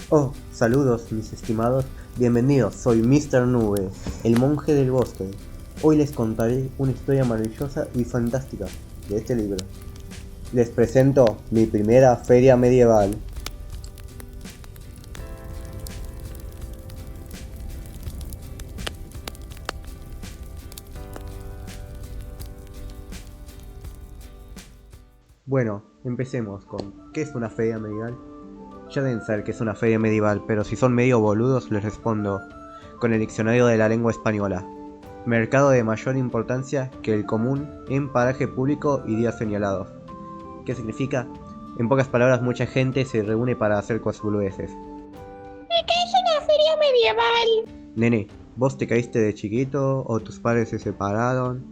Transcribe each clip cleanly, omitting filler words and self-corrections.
Oh, saludos mis estimados, bienvenidos, soy Mr. Nube, el monje del bosque. Hoy les contaré una historia maravillosa y fantástica de este libro. Les presento mi primera feria medieval. Bueno, empecemos con ¿qué es una feria medieval? Ya deben saber que es una feria medieval, pero si son medio boludos les respondo con el diccionario de la lengua española. Mercado de mayor importancia que el común en paraje público y días señalados. ¿Qué significa? En pocas palabras, mucha gente se reúne para hacer cosas boludeces. ¿Qué es una feria medieval? Nene, ¿vos te caíste de chiquito o tus padres se separaron?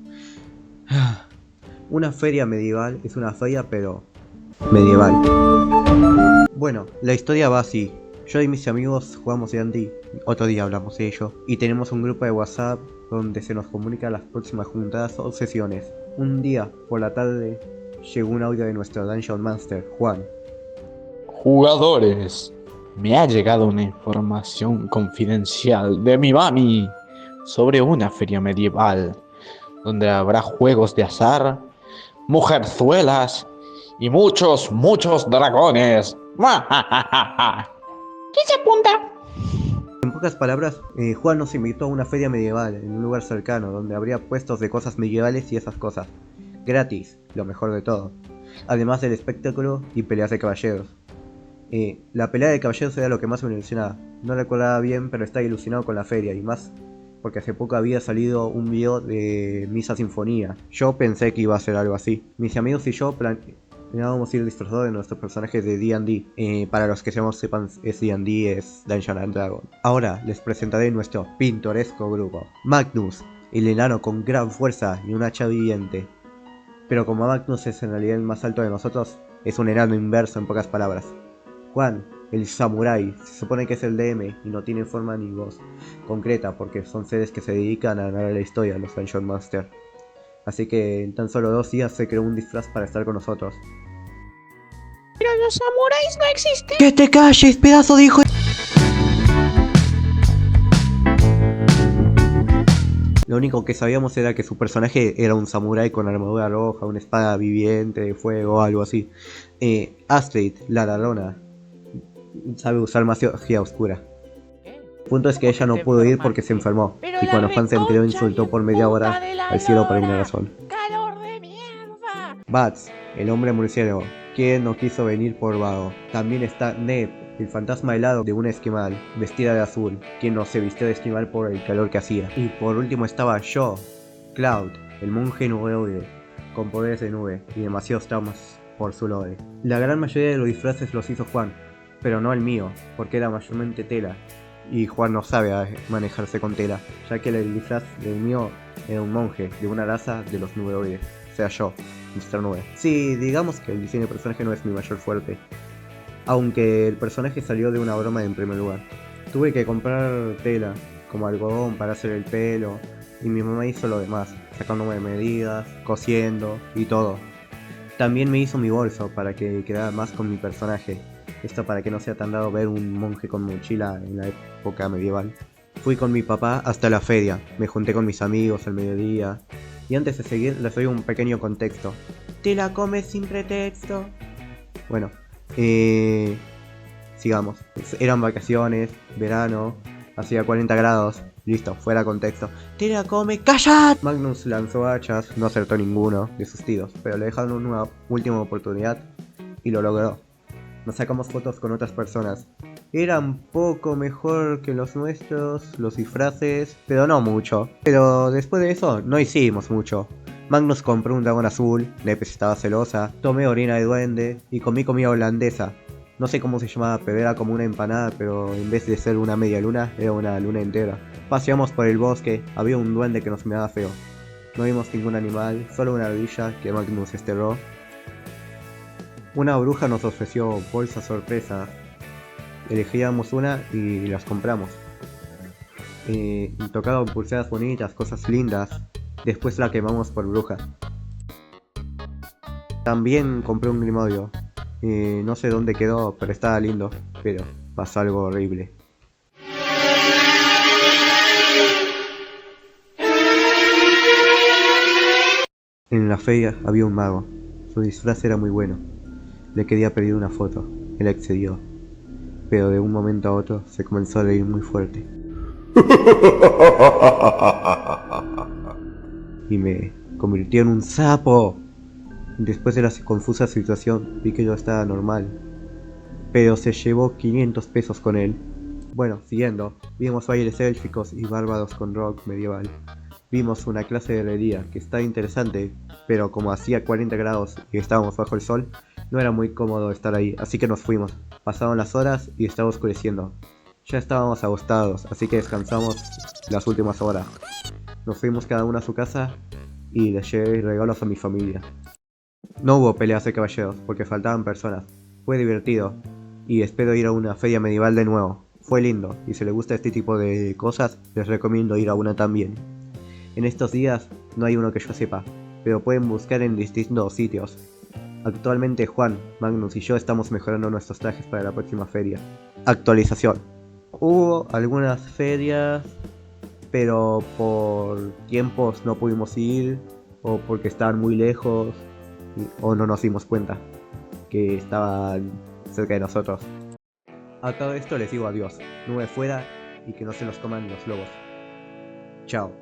Una feria medieval es una feria pero medieval. Bueno, la historia va así. Yo y mis amigos jugamos D&D, otro día hablamos de ello, y tenemos un grupo de WhatsApp donde se nos comunica las próximas juntadas o sesiones. Un día, por la tarde, llegó un audio de nuestro Dungeon Master, Juan. Jugadores, me ha llegado una información confidencial de mi mami sobre una feria medieval donde habrá juegos de azar, mujerzuelas y muchos dragones. ¿Quién se apunta? En pocas palabras, Juan nos invitó a una feria medieval en un lugar cercano donde habría puestos de cosas medievales y esas cosas. Gratis, lo mejor de todo. Además del espectáculo y peleas de caballeros. La pelea de caballeros era lo que más me ilusionaba. No recordaba bien, pero estaba ilusionado con la feria y más porque hace poco había salido un video de Misa Sinfonía. Yo pensé que iba a ser algo así. Mis amigos y yo planeábamos ir disfrazados de nuestros personajes de D&D. Para los que sepan, D&D es Dungeons and Dragons. Ahora les presentaré nuestro pintoresco grupo. Magnus, el enano con gran fuerza y un hacha viviente. Pero como Magnus es en realidad el más alto de nosotros, es un enano inverso en pocas palabras. Juan, el samurái, se supone que es el DM y no tiene forma ni voz concreta porque son seres que se dedican a narrar la historia, los Dungeon Master. Así que en tan solo 2 días se creó un disfraz para estar con nosotros. Pero los samuráis no existen. ¡Que te calles, pedazo de hijo! Lo único que sabíamos era que su personaje era un samurái con armadura roja, una espada viviente de fuego o algo así. Astrid, la ladrona, sabe usar magia oscura. El punto es que ella no pudo ir porque se enfermó. Y cuando Juan se enteró insultó por media hora al cielo por alguna razón. ¡Calor de mierda! Bats, el hombre murciélago, quien no quiso venir por vago. También está Ned, el fantasma helado de un esquimal, vestida de azul, quien no se vistió de esquimal por el calor que hacía. Y por último estaba yo, Cloud, el monje nubeoide, con poderes de nube y demasiados traumas por su lore. La gran mayoría de los disfraces los hizo Juan, pero no el mío, porque era mayormente tela. Y Juan no sabe manejarse con tela, ya que el disfraz del mío era un monje de una raza de los nubeoides, o sea yo, Mr. Nube. Sí, digamos que el diseño de personaje no es mi mayor fuerte, aunque el personaje salió de una broma en primer lugar. Tuve que comprar tela, como algodón para hacer el pelo, y mi mamá hizo lo demás, sacándome medidas, cosiendo y todo. También me hizo mi bolso para que quedara más con mi personaje. Esto para que no sea tan raro ver un monje con mochila en la época medieval. Fui con mi papá hasta la feria, me junté con mis amigos al mediodía. Y antes de seguir les doy un pequeño contexto. ¿Te la comes sin pretexto? Bueno, sigamos. Eran vacaciones, verano, hacía 40 grados. Listo, fuera contexto. ¡Te la come! ¡Callad! Magnus lanzó hachas, no acertó ninguno de sus tiros, pero le dejaron una última oportunidad y lo logró. Nos sacamos fotos con otras personas. Eran poco mejor que los nuestros, los disfraces, pero no mucho. Pero después de eso, no hicimos mucho. Magnus compró un dragón azul, Nepes estaba celosa, tomé orina de duende y comí comida holandesa. No sé cómo se llamaba, pero era como una empanada, pero en vez de ser una media luna, era una luna entera. Paseamos por el bosque, había un duende que nos miraba feo. No vimos ningún animal, solo una ardilla que Magnus desterró. Una bruja nos ofreció bolsas sorpresa. Elegíamos una y las compramos. Tocaron pulseras bonitas, cosas lindas. Después la quemamos por bruja. También compré un grimorio. No sé dónde quedó, pero estaba lindo. Pero pasó algo horrible. En la feria había un mago. Su disfraz era muy bueno. Le quería pedir una foto. Él accedió. Pero de un momento a otro se comenzó a reír muy fuerte. Y me convirtió en un sapo. Después de la confusa situación vi que yo estaba normal. Pero se llevó 500 pesos con él. Bueno, siguiendo, vimos bailes élficos y bárbaros con rock medieval. Vimos una clase de herrería que estaba interesante, pero como hacía 40 grados y estábamos bajo el sol, no era muy cómodo estar ahí, así que nos fuimos. Pasaron las horas y estaba oscureciendo. Ya estábamos agostados, así que descansamos las últimas horas. Nos fuimos cada uno a su casa y les llevé regalos a mi familia. No hubo peleas de caballeros, porque faltaban personas. Fue divertido, y espero ir a una feria medieval de nuevo. Fue lindo, y si les gusta este tipo de cosas, les recomiendo ir a una también. En estos días no hay uno que yo sepa, pero pueden buscar en distintos sitios. Actualmente Juan, Magnus y yo estamos mejorando nuestros trajes para la próxima feria. Actualización. Hubo algunas ferias, pero por tiempos no pudimos ir, o porque estaban muy lejos, o no nos dimos cuenta que estaban cerca de nosotros. A todo esto les digo adiós, nube fuera y que no se los coman los lobos. Chao.